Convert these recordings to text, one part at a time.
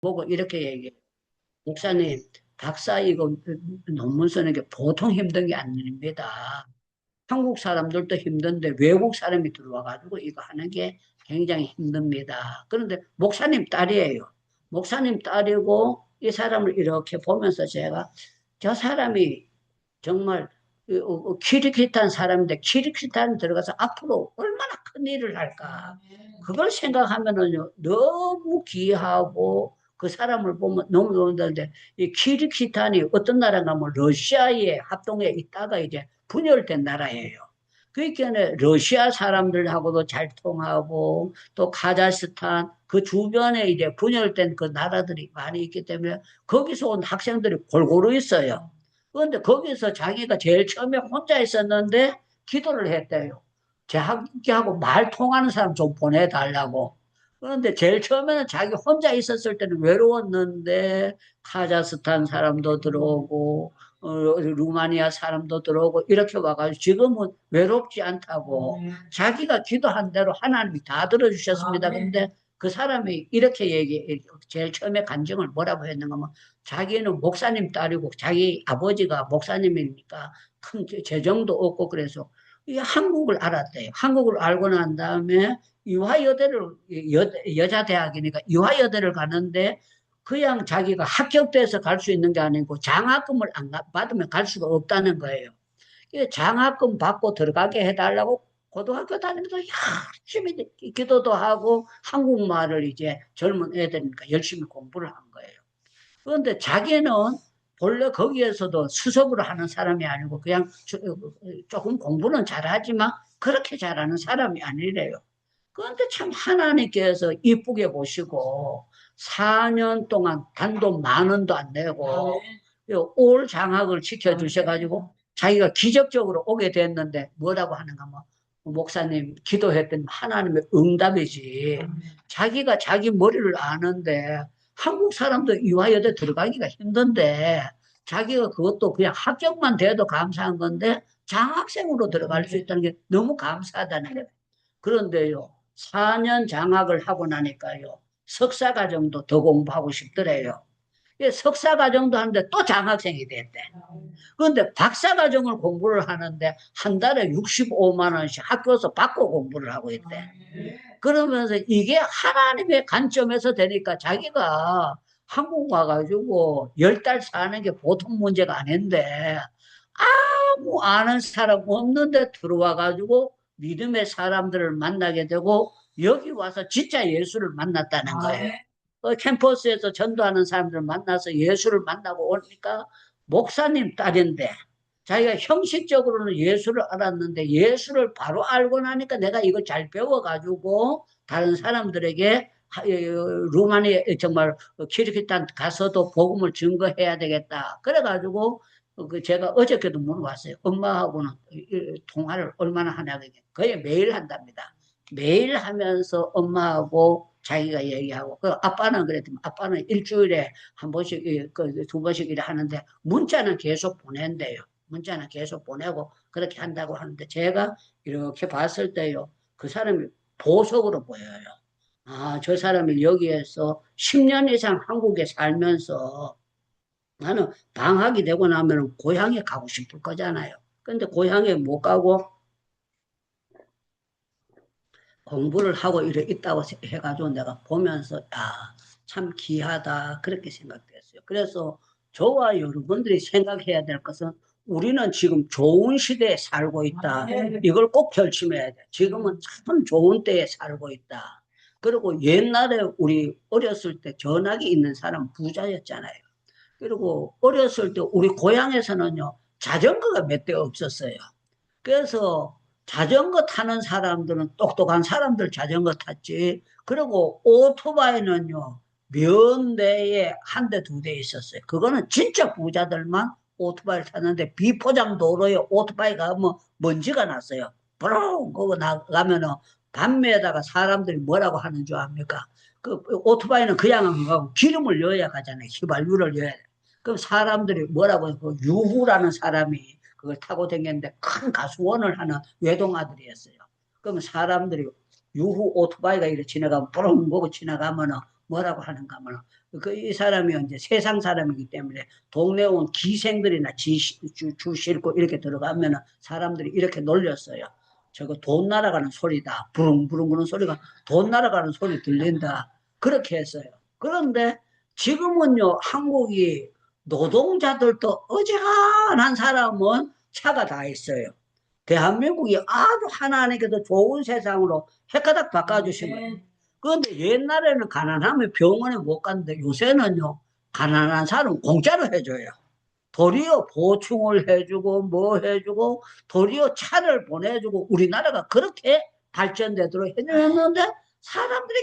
보고 이렇게 얘기해요. 목사님, 박사 이거 논문 쓰는 게 보통 힘든 게 아닙니다. 한국 사람들도 힘든데 외국 사람이 들어와가지고 이거 하는 게 굉장히 힘듭니다. 그런데 목사님 딸이에요. 목사님 딸이고 이 사람을 이렇게 보면서 제가 저 사람이 정말 키르키스탄 사람인데 키르키스탄 들어가서 앞으로 얼마나 큰 일을 할까. 그걸 생각하면은요, 너무 귀하고 그 사람을 보면 너무 좋은데, 이 키르키스탄이 어떤 나라가 뭐 러시아에 합동해 있다가 이제 분열된 나라예요. 그러니까 러시아 사람들하고도 잘 통하고 또 카자흐스탄 그 주변에 이제 분열된 그 나라들이 많이 있기 때문에 거기서 온 학생들이 골고루 있어요. 그런데 거기서 자기가 제일 처음에 혼자 있었는데 기도를 했대요. 제 학교하고 말 통하는 사람 좀 보내달라고. 그런데 제일 처음에는 자기 혼자 있었을 때는 외로웠는데 카자흐스탄 사람도 들어오고 루마니아 사람도 들어오고 이렇게 와가지고 지금은 외롭지 않다고 자기가 기도한 대로 하나님이 다 들어주셨습니다. 근데 그 사람이 이렇게 제일 처음에 간증을 뭐라고 했는가 하면 자기는 목사님 딸이고 자기 아버지가 목사님이니까 큰 재정도 없고 그래서 이 한국을 알았대요. 한국을 알고 난 다음에 이화여대를 여자 대학이니까 이화여대를 가는데 그냥 자기가 합격돼서 갈 수 있는 게 아니고 장학금을 안 받으면 갈 수가 없다는 거예요. 장학금 받고 들어가게 해달라고 고등학교 다니면서 열심히 기도도 하고 한국말을 이제 젊은 애들이니까 열심히 공부를 한 거예요. 그런데 자기는 본래 거기에서도 수석으로 하는 사람이 아니고 그냥 조금 공부는 잘하지만 그렇게 잘하는 사람이 아니래요. 그런데 참 하나님께서 이쁘게 보시고 4년 동안 단돈 10,000원도 안 내고 올 장학을 지켜주셔가지고 자기가 기적적으로 오게 됐는데 뭐라고 하는가 뭐 목사님 기도했더니 하나님의 응답이지. 자기가 자기 머리를 아는데 한국 사람도 이화여대 들어가기가 힘든데 자기가 그것도 그냥 합격만 돼도 감사한 건데 장학생으로 들어갈 수 있다는 게 너무 감사하다는 거예요. 그런데요, 4년 장학을 하고 나니까요, 석사과정도 더 공부하고 싶더래요. 석사과정도 하는데 또 장학생이 됐대. 그런데 박사과정을 공부를 하는데 한 달에 65만 원씩 학교에서 받고 공부를 하고 있대. 그러면서 이게 하나님의 관점에서 되니까 자기가 한국 와가지고 10달 사는 게 보통 문제가 아닌데 아무 아는 사람 없는데 들어와가지고 믿음의 사람들을 만나게 되고 여기 와서 진짜 예수를 만났다는 거예요. 캠퍼스에서 전도하는 사람들 만나서 예수를 만나고 오니까 목사님 딸인데 자기가 형식적으로는 예수를 알았는데 예수를 바로 알고 나니까 내가 이거 잘 배워가지고 다른 사람들에게 루마니아 정말 키르기스탄 가서도 복음을 증거해야 되겠다. 그래가지고 그 제가 어저께도 물어봤어요. 엄마하고는 통화를 얼마나 하냐고 거의 매일 한답니다. 매일 하면서 엄마하고 자기가 얘기하고 그 아빠는 그랬더니 아빠는 일주일에 한 번씩 두 번씩 이래 하는데 문자는 계속 보낸대요. 문자는 계속 보내고 그렇게 한다고 하는데 제가 이렇게 봤을 때요. 그 사람이 보석으로 보여요. 아, 저 사람이 여기에서 10년 이상 한국에 살면서 나는 방학이 되고 나면 고향에 가고 싶을 거잖아요. 근데 고향에 못 가고 공부를 하고 이래 있다고 해가지고 내가 보면서 참 귀하다 그렇게 생각됐어요. 그래서 저와 여러분들이 생각해야 될 것은 우리는 지금 좋은 시대에 살고 있다. 이걸 꼭 결심해야 돼. 지금은 참 좋은 때에 살고 있다. 그리고 옛날에 우리 어렸을 때 전화기 있는 사람 부자였잖아요. 그리고 어렸을 때 우리 고향에서는요 자전거가 몇 대 없었어요. 그래서 자전거 타는 사람들은 똑똑한 사람들 자전거 탔지. 그리고 오토바이는요, 몇 대에 한 대, 두 대 있었어요. 그거는 진짜 부자들만 오토바이를 탔는데 비포장 도로에 오토바이가 뭐 먼지가 났어요. 브롱! 그거 나가면은 밤에다가 사람들이 뭐라고 하는 줄 압니까? 그 오토바이는 그냥 안 가고 기름을 넣어야 가잖아요. 휘발유를 넣어야 돼. 그럼 사람들이 뭐라고 해요? 그 유후라는 사람이 그걸 타고 다녔는데 큰 가수원을 하는 외동아들이었어요. 그러면 사람들이 유후 오토바이가 이렇게 지나가면 뿌렁 보고 지나가면은 뭐라고 하는가 하면 이 사람이 이제 세상 사람이기 때문에 동네 온 기생들이나 주 싣고 이렇게 들어가면은 사람들이 이렇게 놀렸어요. 저거 돈 날아가는 소리다. 부릉부릉 그런 소리가 돈 날아가는 소리 들린다. 그렇게 했어요. 그런데 지금은요, 한국이 노동자들도 어지간한 사람은 차가 다 있어요. 대한민국이 아주 하나님께서 좋은 세상으로 헷가닥 바꿔주신 거예요. 그런데 옛날에는 가난하면 병원에 못 갔는데 요새는요, 가난한 사람 공짜로 해줘요. 도리어 보충을 해주고 뭐 해주고 도리어 차를 보내주고 우리나라가 그렇게 발전되도록 해줬는데 사람들이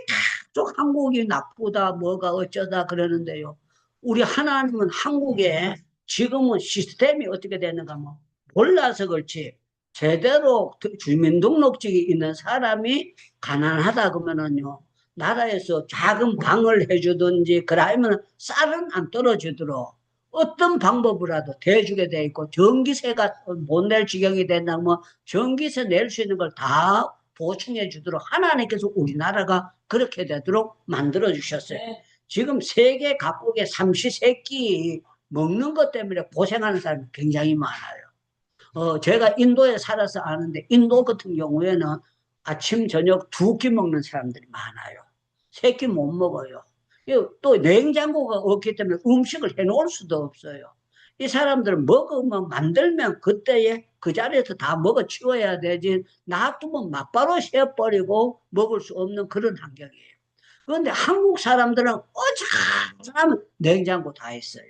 계속 한국이 나쁘다 뭐가 어쩌다 그러는데요. 우리 하나님은 한국에 지금은 시스템이 어떻게 되는가 뭐 몰라서 그렇지 제대로 주민등록증이 있는 사람이 가난하다 그러면은요 나라에서 작은 방을 해주든지 그러면 쌀은 안 떨어지도록 어떤 방법으로라도 대주게 돼 있고 전기세가 못 낼 지경이 된다면 뭐 전기세 낼 수 있는 걸 다 보충해 주도록 하나님께서 우리나라가 그렇게 되도록 만들어 주셨어요. 지금 세계 각국의 삼시세끼 먹는 것 때문에 고생하는 사람이 굉장히 많아요. 제가 인도에 살아서 아는데 인도 같은 경우에는 아침 저녁 두 끼 먹는 사람들이 많아요. 세 끼 못 먹어요. 또 냉장고가 없기 때문에 음식을 해놓을 수도 없어요. 이 사람들은 먹으면 만들면 그때에 그 자리에서 다 먹어 치워야 되지 놔두면 막바로 쉬어버리고 먹을 수 없는 그런 환경이에요. 그런데 한국 사람들은 어지간하면 냉장고 다 있어요.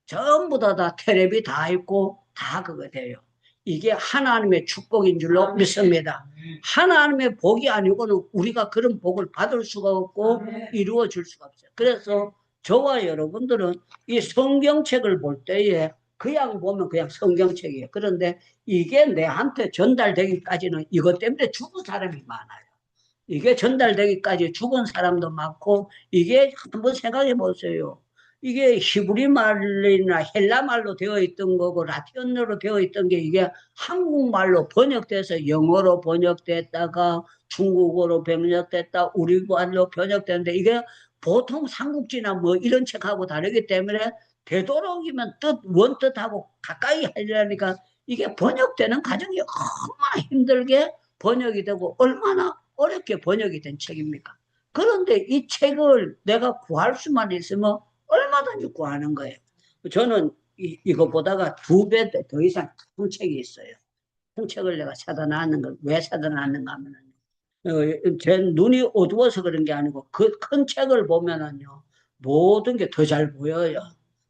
전부 다 텔레비 다 있고 다 그거 돼요. 이게 하나님의 축복인 줄로 믿습니다. 하나님의 복이 아니고는 우리가 그런 복을 받을 수가 없고 이루어질 수가 없어요. 그래서 저와 여러분들은 이 성경책을 볼 때에 그냥 보면 그냥 성경책이에요. 그런데 이게 내한테 전달되기까지는 이것 때문에 죽은 사람이 많아요. 이게 전달되기까지 죽은 사람도 많고 이게 한번 생각해 보세요. 이게 히브리 말이나 헬라 말로 되어 있던 거고 라틴어로 되어 있던 게 이게 한국말로 번역돼서 영어로 번역됐다가 중국어로 번역됐다 우리 말로 번역되는데 이게 보통 삼국지나 뭐 이런 책하고 다르기 때문에 되도록이면 원뜻하고 가까이 하려니까 이게 번역되는 과정이 얼마나 힘들게 번역이 되고 얼마나 어렵게 번역이 된 책입니까? 그런데 이 책을 내가 구할 수만 있으면 얼마든지 구하는 거예요. 저는 이거 보다가 두 배 더 이상 큰 책이 있어요. 큰 책을 내가 사다 놨는 걸, 왜 사다 놨는가 하면은, 제 눈이 어두워서 그런 게 아니고, 그 큰 책을 보면은요, 모든 게 더 잘 보여요.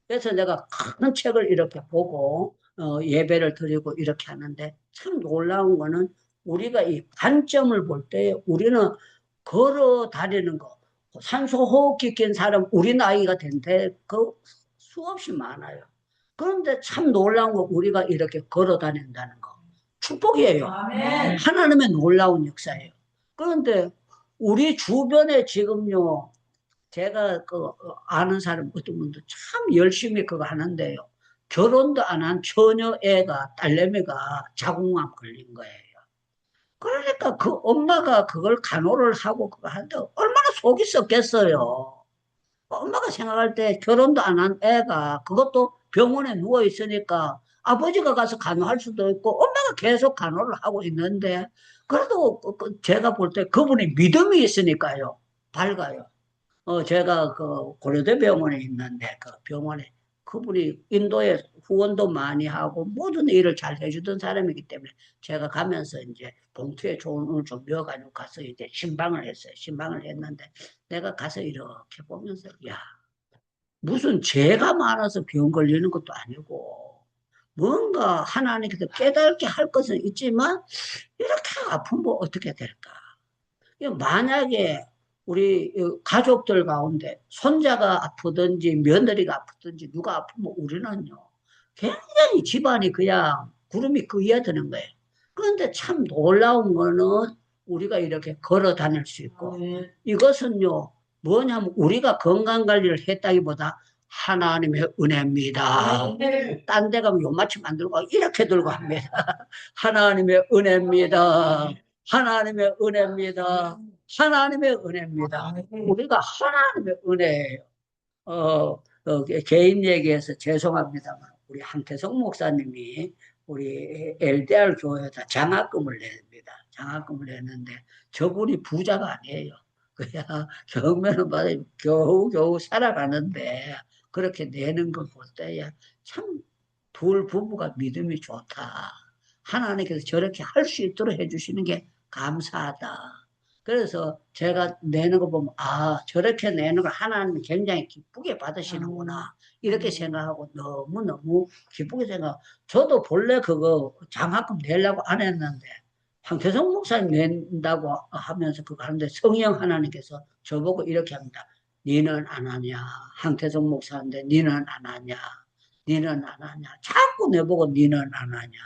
그래서 내가 큰 책을 이렇게 보고, 예배를 드리고 이렇게 하는데, 참 놀라운 거는, 우리가 이 관점을 볼 때, 우리는 걸어 다니는 거, 산소 호흡기 낀 사람, 우리 나이가 된데, 그 수없이 많아요. 그런데 참 놀라운 거, 우리가 이렇게 걸어 다닌다는 거. 축복이에요. 아멘. 하나님의 놀라운 역사예요. 그런데 우리 주변에 지금요, 제가 아는 사람 어떤 분도 참 열심히 그거 하는데요. 결혼도 안 한 처녀 애가, 딸내미가 자궁암 걸린 거예요. 그러니까 그 엄마가 그걸 간호를 하고 그거 하는데 얼마나 속이 썩겠어요. 엄마가 생각할 때 결혼도 안 한 애가 그것도 병원에 누워 있으니까 아버지가 가서 간호할 수도 있고 엄마가 계속 간호를 하고 있는데 그래도 제가 볼 때 그분이 믿음이 있으니까요. 밝아요. 제가 그 고려대 병원에 있는데 그 병원에 그분이 인도에 후원도 많이 하고 모든 일을 잘 해주던 사람이기 때문에 제가 가면서 이제 봉투에 좋은 돈을 좀 넣어가지고 가서 이제 신방을 했어요. 신방을 했는데 내가 가서 이렇게 보면서 야 무슨 죄가 많아서 병 걸리는 것도 아니고 뭔가 하나님께서 깨닫게 할 것은 있지만 이렇게 아프면 어떻게 될까? 만약에 우리 가족들 가운데 손자가 아프든지 며느리가 아프든지 누가 아프면 우리는요 굉장히 집안이 그냥 구름이 그이어 드는 거예요. 그런데 참 놀라운 거는 우리가 이렇게 걸어 다닐 수 있고 이것은요 뭐냐면 우리가 건강 관리를 했다기보다 하나님의 은혜입니다. 딴 데 가면 요마치 만들고 이렇게 들고 합니다. 하나님의 은혜입니다. 하나님의 은혜입니다. 하나님의 은혜입니다. 우리가 하나님의 은혜예요. 개인 얘기해서 죄송합니다만, 우리 한태성 목사님이 우리 LDR 교회에다 장학금을 냅니다. 장학금을 냈는데, 저분이 부자가 아니에요. 그야, 경매는 받아 겨우겨우 살아가는데, 그렇게 내는 거 볼 때야, 참, 둘 부부가 믿음이 좋다. 하나님께서 저렇게 할 수 있도록 해주시는 게 감사하다. 그래서 제가 내는 거 보면, 아, 저렇게 내는 걸 하나님이 굉장히 기쁘게 받으시는구나. 이렇게 생각하고 너무너무 기쁘게 생각. 저도 본래 그거 장학금 내려고 안 했는데, 황태성 목사님 낸다고 하면서 그거 하는데 성령 하나님께서 저보고 이렇게 합니다. 니는 안 하냐. 황태성 목사인데 니는 안 하냐. 니는 안 하냐. 자꾸 내보고 니는 안 하냐.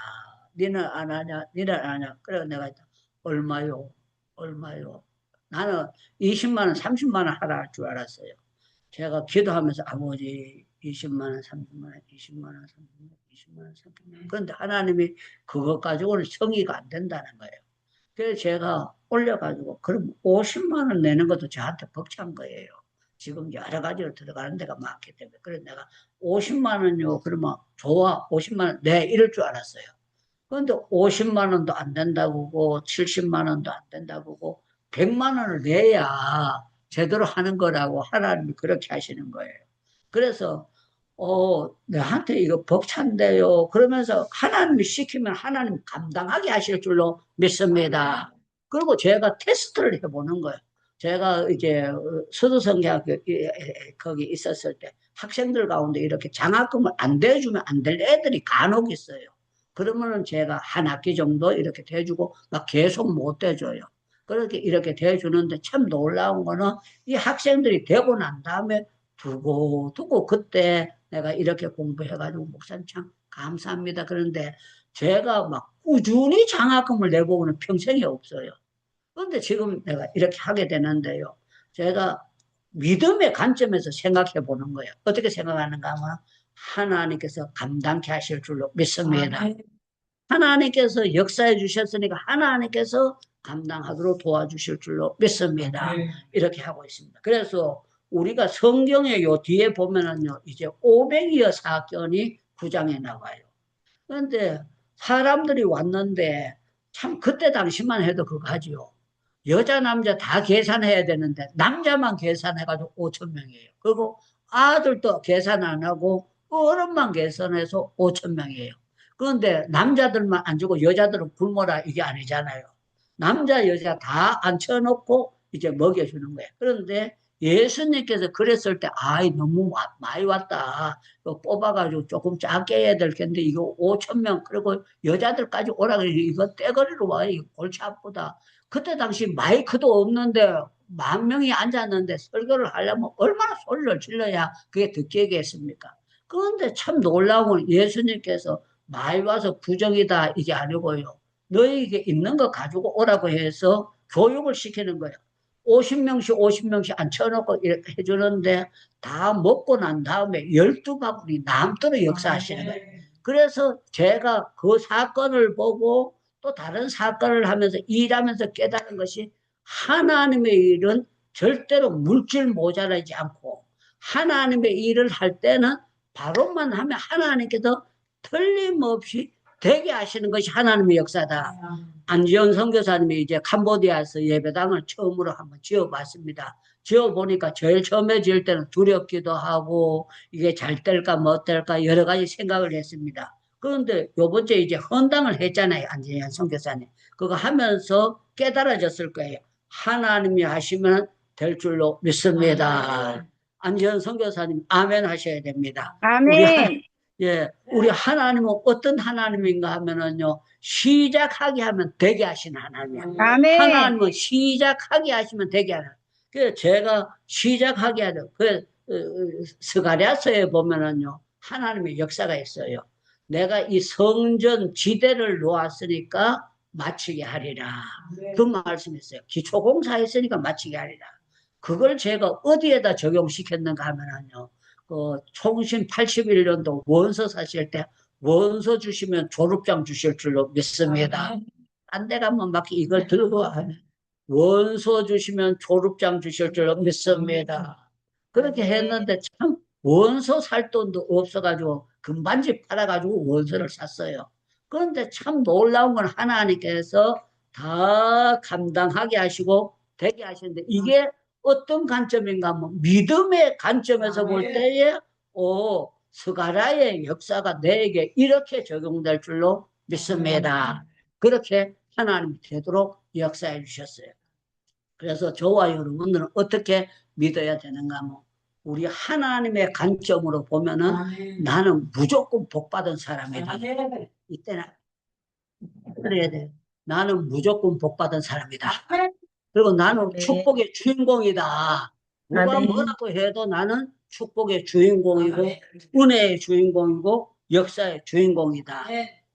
니는 안 하냐. 니는 안 하냐. 그래서 내가 얼마요? 얼마요? 나는 20만 원, 30만 원 하라 할 줄 알았어요. 제가 기도하면서 아버지 20만 원, 30만 원, 20만 원, 30만 원, 20만 원, 30만 원. 그런데 하나님이 그것 가지고는 성의가 안 된다는 거예요. 그래서 제가 올려가지고 그럼 50만 원 내는 것도 저한테 벅찬 거예요. 지금 여러 가지로 들어가는 데가 많기 때문에. 그래서 내가 50만 원요. 그러면 좋아. 50만 원. 네. 이럴 줄 알았어요. 그런데 50만 원도 안 된다고 고 70만 원도 안 된다고 고 100만 원을 내야 제대로 하는 거라고 하나님이 그렇게 하시는 거예요. 그래서 내한테 이거 벅찬데요. 그러면서 하나님이 시키면 하나님 감당하게 하실 줄로 믿습니다. 그리고 제가 테스트를 해보는 거예요. 제가 이제 수도성대학교 거기 있었을 때 학생들 가운데 이렇게 장학금을 안 대주면 안 될 애들이 간혹 있어요. 그러면은 제가 한 학기 정도 이렇게 대주고 막 계속 못 대줘요. 그렇게 이렇게 대주는데 참 놀라운 거는 이 학생들이 되고 난 다음에 두고 그때 내가 이렇게 공부해가지고 목사님 참 감사합니다. 그런데 제가 막 꾸준히 장학금을 내보고는 평생이 없어요. 그런데 지금 내가 이렇게 하게 되는데요. 제가 믿음의 관점에서 생각해 보는 거예요. 어떻게 생각하는가 하면 하나님께서 감당케 하실 줄로 믿습니다. 하나님께서 역사해 주셨으니까 하나님께서 감당하도록 도와주실 줄로 믿습니다. 이렇게 하고 있습니다. 그래서 우리가 성경의 요 뒤에 보면은요, 이제 오병이어 사건이 9장에 나와요. 그런데 사람들이 왔는데 참 그때 당시만 해도 그거 하지요. 여자, 남자 다 계산해야 되는데 남자만 계산해가지고 5천 명이에요. 그리고 아들도 계산 안 하고 어른만 계산해서 5천 명이에요. 그런데 남자들만 안 주고 여자들은 굶어라 이게 아니잖아요. 남자, 여자 다 앉혀놓고 이제 먹여주는 거예요. 그런데 예수님께서 그랬을 때, 아이, 너무 많이 왔다. 이거 뽑아가지고 조금 작게 해야 될 텐데, 이거 5천 명, 그리고 여자들까지 오라 그래. 이거 떼거리로 와. 이거 골치 아프다. 그때 당시 마이크도 없는데, 10,000명이 앉았는데, 설교를 하려면 얼마나 소리를 질러야 그게 듣기겠습니까? 그런데 참 놀라운 건 예수님께서 많이 와서 부정이다. 이게 아니고요. 너에게 있는 거 가지고 오라고 해서 교육을 시키는 거예요. 50명씩 50명씩 앉혀놓고 이렇게 해주는데 다 먹고 난 다음에 12바구니 남도록 역사하시는 거예요. 그래서 제가 그 사건을 보고 또 다른 사건을 하면서 일하면서 깨달은 것이 하나님의 일은 절대로 물질 모자라지 않고 하나님의 일을 할 때는 바로만 하면 하나님께서 틀림없이 되게 하시는 것이 하나님의 역사다. 안지원 선교사님이 이제 캄보디아에서 예배당을 처음으로 한번 지어봤습니다. 지어보니까 제일 처음에 지을 때는 두렵기도 하고 이게 잘 될까 못 될까 여러 가지 생각을 했습니다. 그런데 요번 주에 이제 헌당을 했잖아요. 안지원 선교사님. 그거 하면서 깨달아졌을 거예요. 하나님이 하시면 될 줄로 믿습니다. 안지원 선교사님 아멘 하셔야 됩니다. 아멘. 우리 하나님은 어떤 하나님인가 하면은요, 시작하게 하면 되게 하시는 하나님이야. 아멘. 하나님은 시작하게 하시면 되게 하는. 그래서 제가 시작하게 하죠. 스가랴서에 보면은요, 하나님의 역사가 있어요. 내가 이 성전 지대를 놓았으니까 마치게 하리라. 그 말씀이 있어요. 기초공사 했으니까 마치게 하리라. 그걸 제가 어디에다 적용시켰는가 하면은요, 총신 81년도 원서 사실 때 원서 주시면 졸업장 주실 줄로 믿습니다. 딴 데 가면 막 이걸 들고 원서 주시면 졸업장 주실 줄로 믿습니다. 그렇게 했는데 참 원서 살 돈도 없어가지고 금반지 팔아가지고 원서를 샀어요. 그런데 참 놀라운 건 하나님께서 다 감당하게 하시고 되게 하시는데 이게 어떤 관점인가 하면 믿음의 관점에서 볼 때에 스가랴의 역사가 내게 이렇게 적용될 줄로 믿습니다. 그렇게 하나님이 되도록 역사해 주셨어요. 그래서 저와 여러분들은 어떻게 믿어야 되는가 하면 우리 하나님의 관점으로 보면은 나는 무조건 복받은 사람이다. 이때는 그래야 돼. 나는 무조건 복받은 사람이다. 그리고 나는 아멘. 축복의 주인공이다. 누가 아멘. 뭐라고 해도 나는 축복의 주인공이고 은혜의 주인공이고 역사의 주인공이다.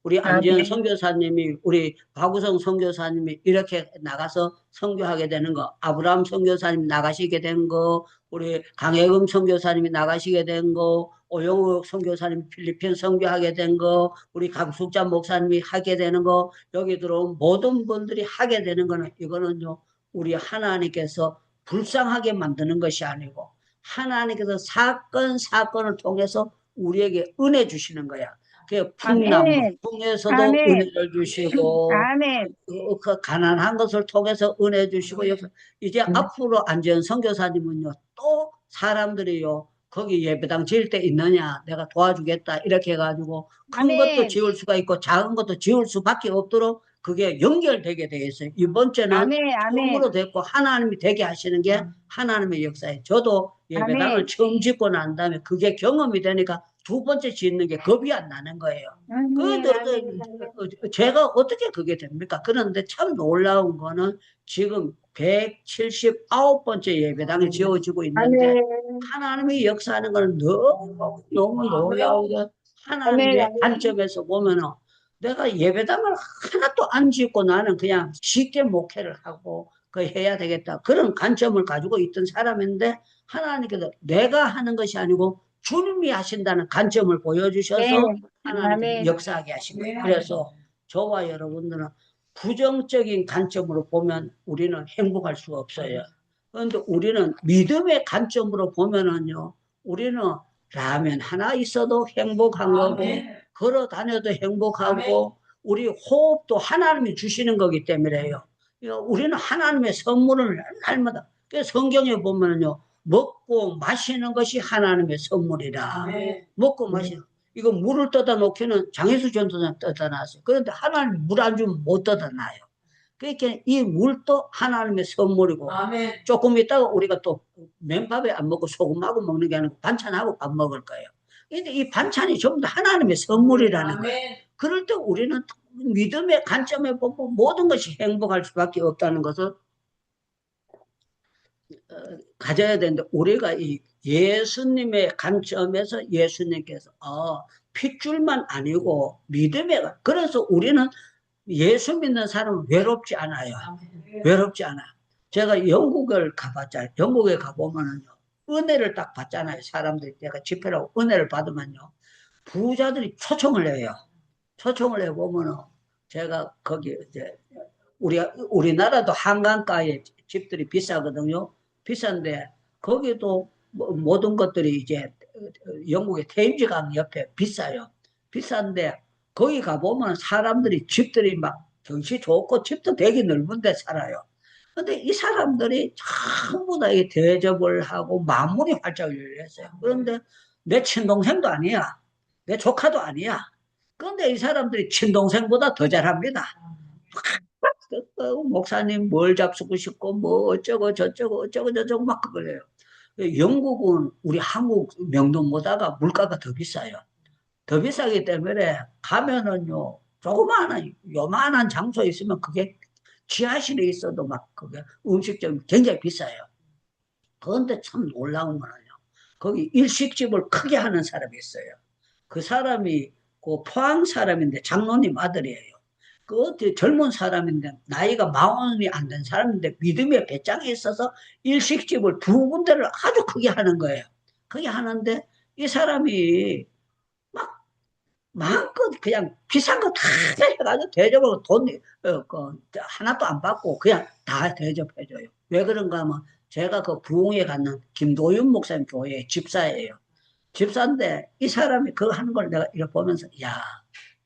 우리 안지현 아멘. 선교사님이 우리 박우성 선교사님이 이렇게 나가서 선교하게 되는 거, 아브라함 선교사님 나가시게 된 거, 우리 강혜금 선교사님이 나가시게 된 거, 오영욱 선교사님 필리핀 선교하게 된 거, 우리 강숙자 목사님이 하게 되는 거, 여기 들어온 모든 분들이 하게 되는 거는 이거는요. 우리 하나님께서 불쌍하게 만드는 것이 아니고 하나님께서 사건을 통해서 우리에게 은혜 주시는 거야. 그 풍랑 아멘. 풍에서도 아멘. 은혜를 주시고 아멘. 그 가난한 것을 통해서 은혜 주시고 이제 앞으로 안지현 선교사님은요 또 사람들이요 거기 예배당 지을 때 있느냐 내가 도와주겠다 이렇게 해가지고 큰 것도 아멘. 지을 수가 있고 작은 것도 지을 수밖에 없도록 그게 연결되게 돼 있어요. 이번 주는 아멘. 아멘. 처음으로 됐고 하나님이 되게 하시는 게 하나님의 역사예요. 저도 예배당을 아멘. 처음 짓고 난 다음에 그게 경험이 되니까 두 번째 짓는 게 겁이 안 나는 거예요. 아멘. 그래도 아멘. 제가 어떻게 그게 됩니까? 그런데 참 놀라운 거는 지금 179번째 예배당이 지어지고 있는데 아멘. 하나님이 역사하는 거는 너무 너무 놀라우고 아멘. 하나님의 관점에서 보면은 내가 예배당을 하나도 안 짓고 나는 그냥 쉽게 목회를 하고 그 해야 되겠다 그런 관점을 가지고 있던 사람인데 하나님께서 내가 하는 것이 아니고 주님이 하신다는 관점을 보여주셔서 아멘. 하나님께서 아멘. 역사하게 하신 거예요. 그래서 저와 여러분들은 부정적인 관점으로 보면 우리는 행복할 수가 없어요. 그런데 우리는 믿음의 관점으로 보면은요, 우리는 라면 하나 있어도 행복한 거고, 걸어 다녀도 행복하고, 우리 호흡도 하나님이 주시는 거기 때문에요. 우리는 하나님의 선물을 날마다, 성경에 보면요, 먹고 마시는 것이 하나님의 선물이라. 먹고 마시는. 이거 물을 떠다 놓기는 장혜수 전도사 떠다 놨어요. 그런데 하나님 물 안 주면 못 떠다 놔요. 그러니까 이 물도 하나님의 선물이고 조금 있다가 우리가 또 맨밥에 안 먹고 소금하고 먹는 게 아니고 반찬하고 밥 먹을 거예요. 근데 이 반찬이 전부 다 하나님의 선물이라는 거예요. 그럴 때 우리는 믿음의 관점에 보고 모든 것이 행복할 수밖에 없다는 것을 가져야 되는데 우리가 이 예수님의 관점에서 예수님께서 핏줄만 아니고 믿음의 그래서 우리는 예수 믿는 사람은 외롭지 않아요. 외롭지 않아. 제가 영국을 가봤잖아요. 영국에 가보면은요. 은혜를 딱 받잖아요. 사람들이 내가 집회라고 은혜를 받으면요. 부자들이 초청을 해요. 초청을 해보면은 제가 거기 이제 우리나라도 한강가에 집들이 비싸거든요. 비싼데 거기도 모든 것들이 이제 영국의 테임즈강 옆에 비싸요. 비싼데 거기 가보면 사람들이 집들이 막 경치 좋고 집도 되게 넓은데 살아요. 근데 이 사람들이 전부 다 이게 대접을 하고 마음문이 활짝 열렸어요. 그런데 내 친동생도 아니야. 내 조카도 아니야. 그런데 이 사람들이 친동생보다 더 잘합니다. 목사님 뭘 잡수고 싶고 뭐 어쩌고 저쩌고 어쩌고 저쩌고 막 그래요. 영국은 우리 한국 명동보다가 물가가 더 비싸요. 더 비싸기 때문에 가면은요 조그마한 요만한 장소에 있으면 그게 지하실에 있어도 막 그게 음식점이 굉장히 비싸요. 그런데 참 놀라운 거는요. 거기 일식집을 크게 하는 사람이 있어요. 그 사람이 그 포항 사람인데 장로님 아들이에요. 그 어떻게 젊은 사람인데 나이가 마흔이 안 된 사람인데 믿음의 배짱이 있어서 일식집을 두 군데를 아주 크게 하는 거예요. 크게 하는데 이 사람이 막 마음껏 그냥 비싼 거 다 해가지고 대접하고 돈 하나도 안 받고 그냥 다 대접해줘요. 왜 그런가 하면 제가 그 부흥회 갔는 김도윤 목사님 교회 집사예요. 집사인데 이 사람이 그거 하는 걸 내가 이렇게 보면서 야,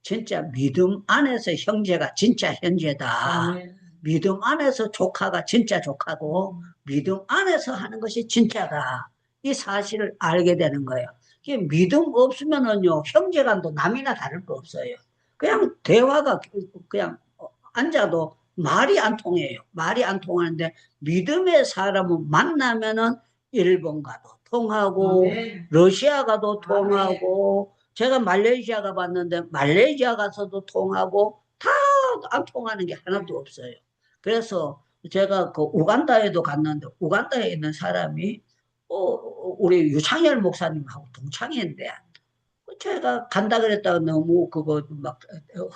진짜 믿음 안에서 형제가 진짜 형제다. 믿음 안에서 조카가 진짜 조카고 믿음 안에서 하는 것이 진짜다. 이 사실을 알게 되는 거예요. 이게 믿음 없으면은요, 형제간도 남이나 다를 거 없어요. 그냥 대화가 그냥 앉아도 말이 안 통해요. 말이 안 통하는데 믿음의 사람은 만나면은 일본 가도 통하고 러시아 가도 통하고 제가 말레이시아 가봤는데 말레이시아 가서도 통하고 다 안 통하는 게 하나도 없어요. 그래서 제가 그 우간다에도 갔는데 우간다에 있는 사람이 우리 유창열 목사님하고 동창인데 제가 간다 그랬다가 너무 그거 막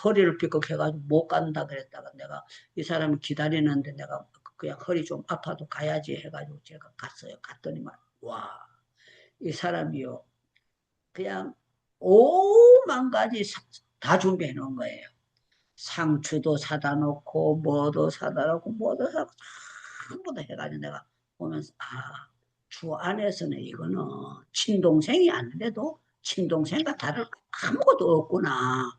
허리를 삐걱해가지고 못 간다 그랬다가 내가 이 사람이 기다리는데 내가 그냥 허리 좀 아파도 가야지 해가지고 제가 갔어요. 갔더니만 와, 이 사람이요 그냥 오만 가지 다 준비해 놓은 거예요. 상추도 사다 놓고 뭐도 사다 놓고 뭐도 사고 전부 다 해가지고 내가 보면서 주 안에서는 이거는 친동생이 아니래도 친동생과 다를 거 아무것도 없구나.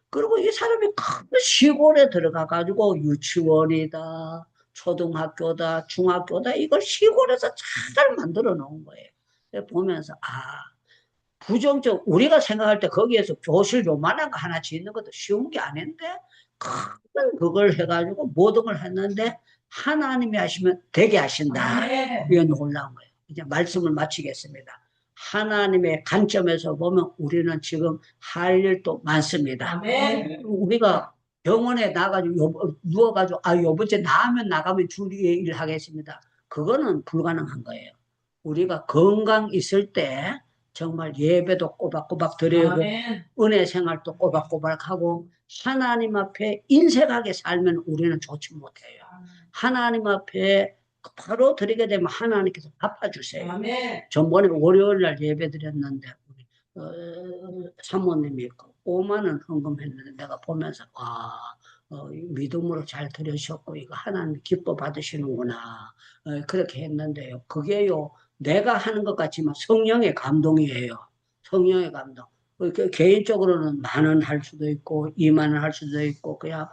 그리고 이 사람이 큰 시골에 들어가가지고 유치원이다, 초등학교다, 중학교다 이걸 시골에서 잘 만들어 놓은 거예요. 보면서 부정적 우리가 생각할 때 거기에서 교실 요만한 거 하나 짓는 것도 쉬운 게 아닌데 큰 그걸 해가지고 모든 걸 했는데 하나님이 하시면 되게 하신다. 이게 놀라운 거예요. 이제 말씀을 마치겠습니다. 하나님의 관점에서 보면 우리는 지금 할 일도 많습니다. 우리가 병원에 나가지고 누워가지고 요번 주에 나으면 나가면 주리의 일 하겠습니다. 그거는 불가능한 거예요. 우리가 건강 있을 때 정말 예배도 꼬박꼬박 드리고 은혜 생활도 꼬박꼬박 하고 하나님 앞에 인색하게 살면 우리는 좋지 못해요. 하나님 앞에 바로 드리게 되면 하나님께서 갚아주세요. 전번에 월요일 날 예배 드렸는데 사모님이 5만 원 헌금했는데 내가 보면서 믿음으로 잘 드리셨고 이거 하나님 기뻐 받으시는구나 그렇게 했는데요. 그게요 내가 하는 것 같지만 성령의 감동이에요. 성령의 감동. 개인적으로는 10,000원 할 수도 있고 20,000원 할 수도 있고 그냥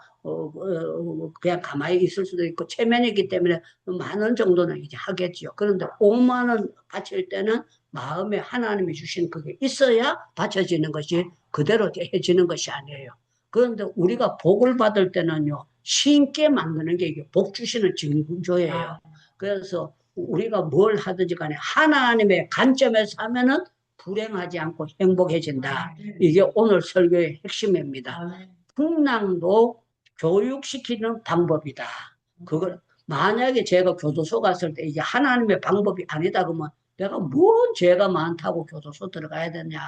그냥 가만히 있을 수도 있고 체면이기 때문에 10,000원 정도는 이제 하겠지요. 그런데 5만 원 바칠 때는 마음에 하나님이 주신 그게 있어야 바쳐지는 것이 그대로 해지는 것이 아니에요. 그런데 우리가 복을 받을 때는요 신께 만드는 게 이게 복 주시는 징조예요. 그래서 우리가 뭘 하든지 간에 하나님의 관점에서 하면은 불행하지 않고 행복해진다. 이게 오늘 설교의 핵심입니다. 풍랑도 교육시키는 방법이다. 그걸 만약에 제가 교도소 갔을 때 이게 하나님의 방법이 아니다 그러면 내가 뭔 죄가 많다고 교도소 들어가야 되냐.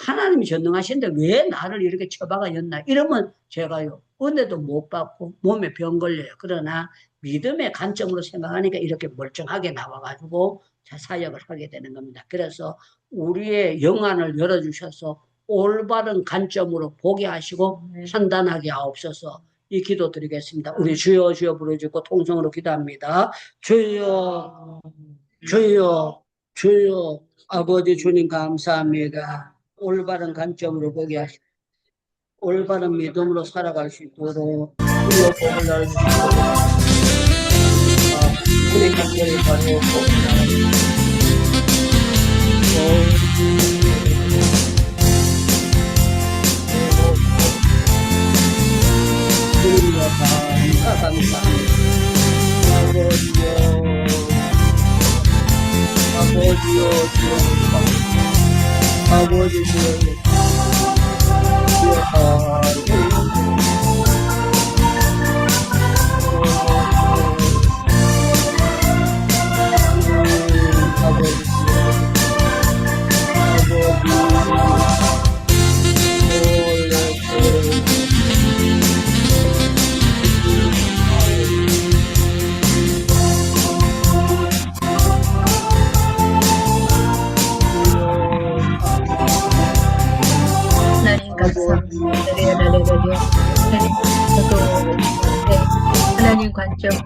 하나님이 전능하신데 왜 나를 이렇게 처박아였나. 이러면 제가요 은혜도 못 받고 몸에 병 걸려요. 그러나 믿음의 관점으로 생각하니까 이렇게 멀쩡하게 나와가지고 사역을 하게 되는 겁니다. 그래서 우리의 영안을 열어주셔서 올바른 관점으로 보게 하시고 판단하게 하옵소서. 이 기도 드리겠습니다. 우리 주여 주여 부르짖고 통성으로 기도합니다. 주여 주여 주여 아버지 주님 감사합니다. 올바른 관점으로 보게 하시고 올바른 믿음으로 살아갈 수 있도록 주여 복을 나눠주시고 우리 간절히 바라옵고 주님과 감사합니다. 아버지요 아버지 주여 하나님 관점으로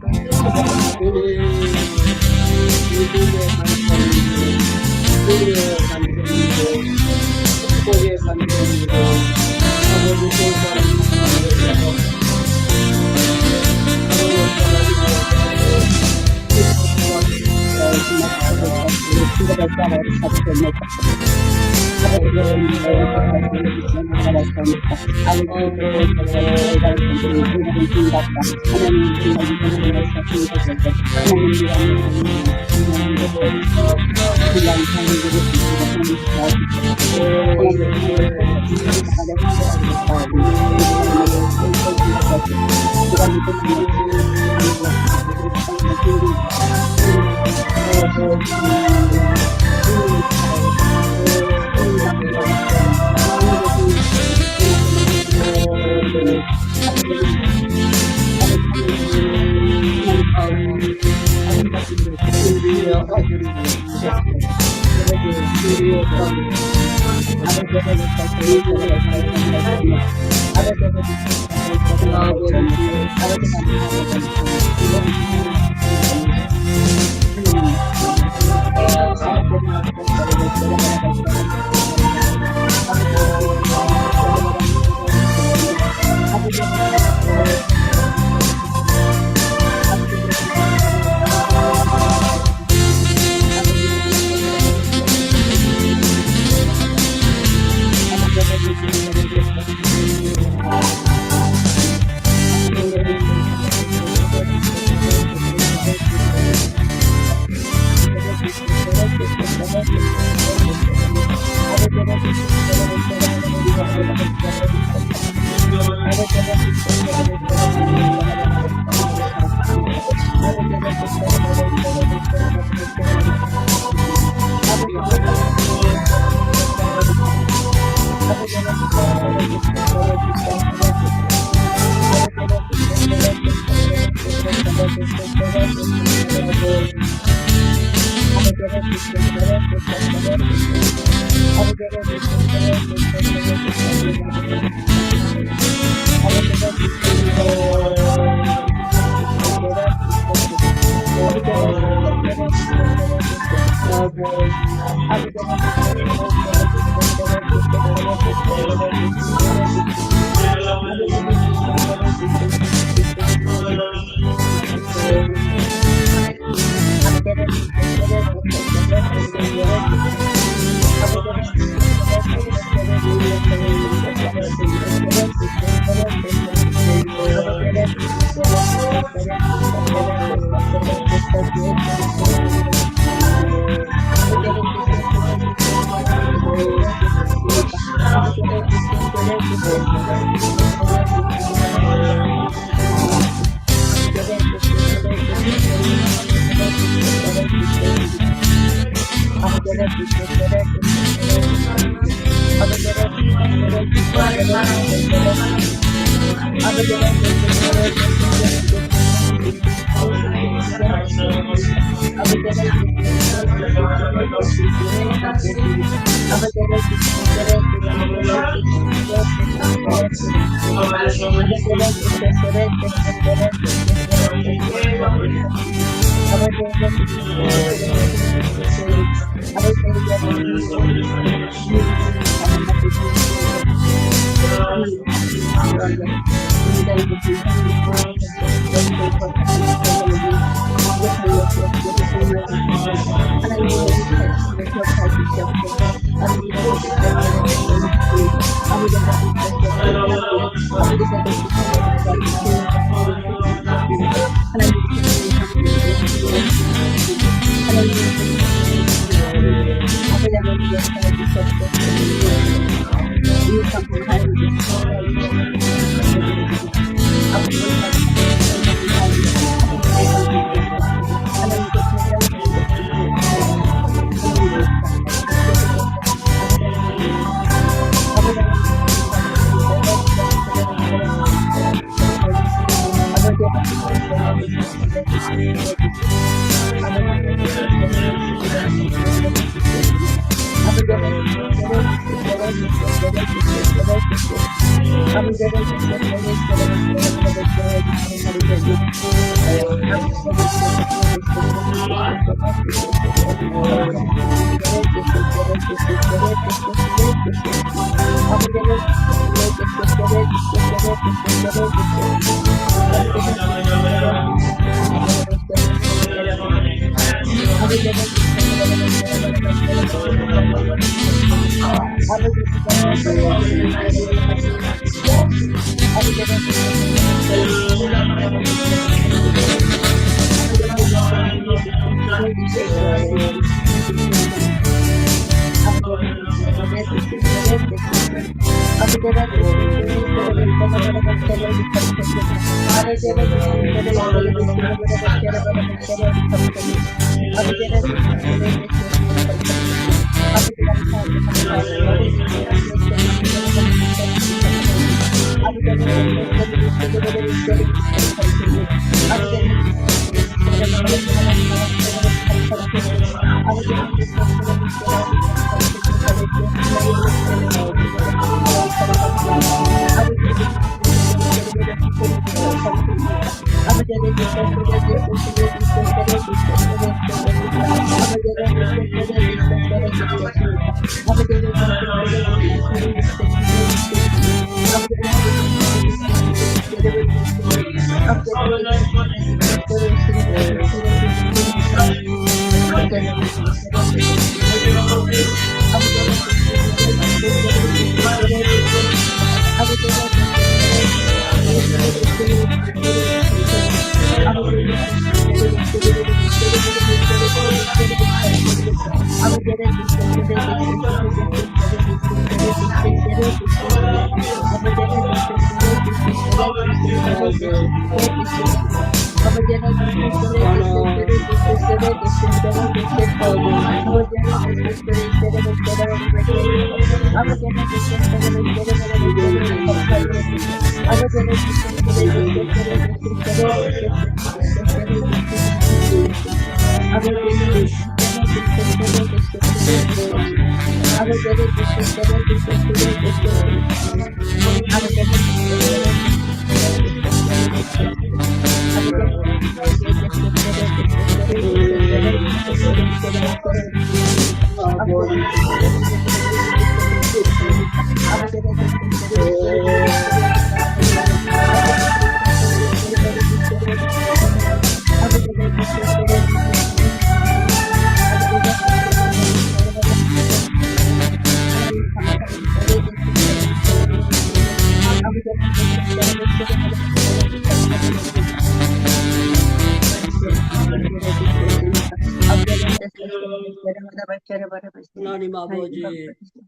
하나님 아버지,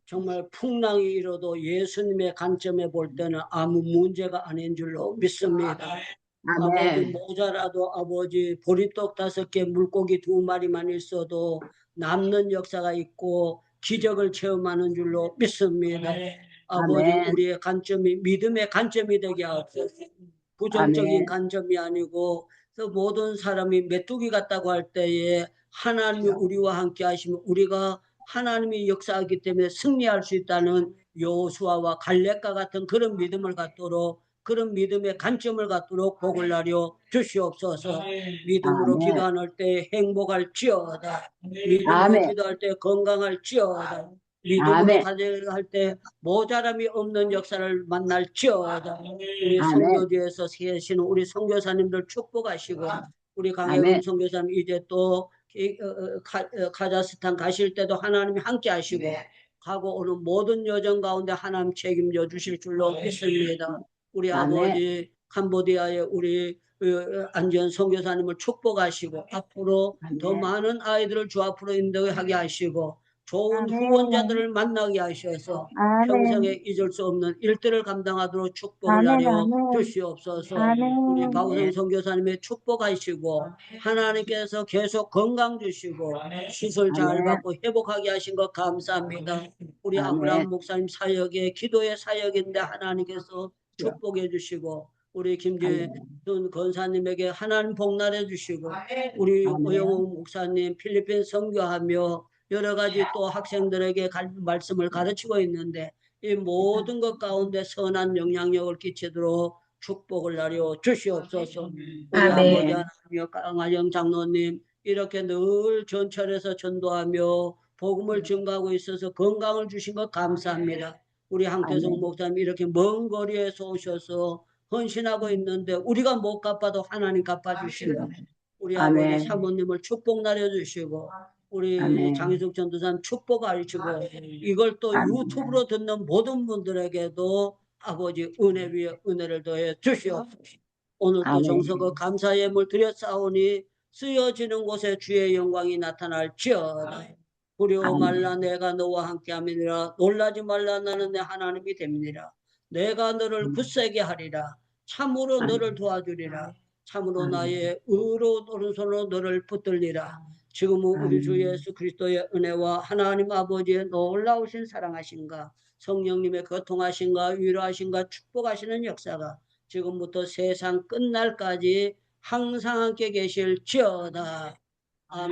정말 풍랑이 일어도 예수님의 관점에 볼 때는 아무 문제가 아닌 줄로 믿습니다. 아버지, 모자라도 아버지 보리떡 5개 물고기 2마리만 있어도 남는 역사가 있고 기적을 체험하는 줄로 믿습니다. 아버지, 우리의 관점이 믿음의 관점이 되게 하옵소서. 부정적인 관점이 아니고 또 모든 사람이 메뚜기 같다고 할 때에 하나님이 우리와 함께 하시면 우리가 하나님이 역사하기 때문에 승리할 수 있다는 여호수아와 갈렙과 같은 그런 믿음을 갖도록, 그런 믿음의 관점을 갖도록 복을 나려 주시옵소서. 믿음으로 기도할 때 행복할지어다. 믿음으로 기도할 때 건강할지어다. 믿음으로 가져갈 때 모자람이 없는 역사를 만날지어다. 우리 선교지에서 계시는 우리 선교사님들 축복하시고, 우리 강혜금 선교사님 이제 또 카자흐스탄 가실 때도 하나님이 함께 하시고 가고 오는 모든 여정 가운데 하나님 책임져 주실 줄로 믿습니다. 우리 아버지 캄보디아의 우리 안전 선교사님을 축복하시고 앞으로 더 많은 아이들을 주 앞으로 인도하게 하시고 좋은 후원자들을 만나게 하셔서 평생에 잊을 수 없는 일들을 감당하도록 축복을 나려 주시옵소서. 우리 박우성 선교사님의 축복하시고 하나님께서 계속 건강 주시고 시술 잘 받고 회복하게 하신 것 감사합니다. 우리 아브라함 목사님 사역에 기도의 사역인데 하나님께서 축복해 주시고 우리 김재훈 권사님에게 하나님 복날해 주시고 우리 오영호 목사님 필리핀 선교하며 여러 가지 또 학생들에게 말씀을 가르치고 있는데 이 모든 것 가운데 선한 영향력을 끼치도록 축복을 나려 주시옵소서. 우리 아버지 하나님 강화영 장로님 이렇게 늘 전철에서 전도하며 복음을 증가하고 있어서 건강을 주신 것 감사합니다. 우리 황태성 아멘. 목사님 이렇게 먼 거리에서 오셔서 헌신하고 있는데 우리가 못 갚아도 하나님 갚아주시고 우리 아버지 아멘. 사모님을 축복 나눠주시고 우리 아멘. 장희숙 전도사님 축복 알리시고 이걸 또 아멘. 유튜브로 듣는 모든 분들에게도 아버지 은혜 위에 은혜를 더해 주시옵소서. 오늘도 정성과 아멘. 감사의 예물 드렸사오니 쓰여지는 곳에 주의 영광이 나타날지어다. 두려워 말라 아멘. 내가 너와 함께함이니라. 놀라지 말라 나는 내 하나님이 됨이니라. 내가 너를 굳세게 하리라. 참으로 너를 도와주리라. 참으로 나의 의로 오른손으로 너를 붙들리라. 지금은 우리 주 예수 그리스도의 은혜와 하나님 아버지의 놀라우신 사랑하신가 성령님의 교통하신가 위로하신가 축복하시는 역사가 지금부터 세상 끝날까지 항상 함께 계실지어다.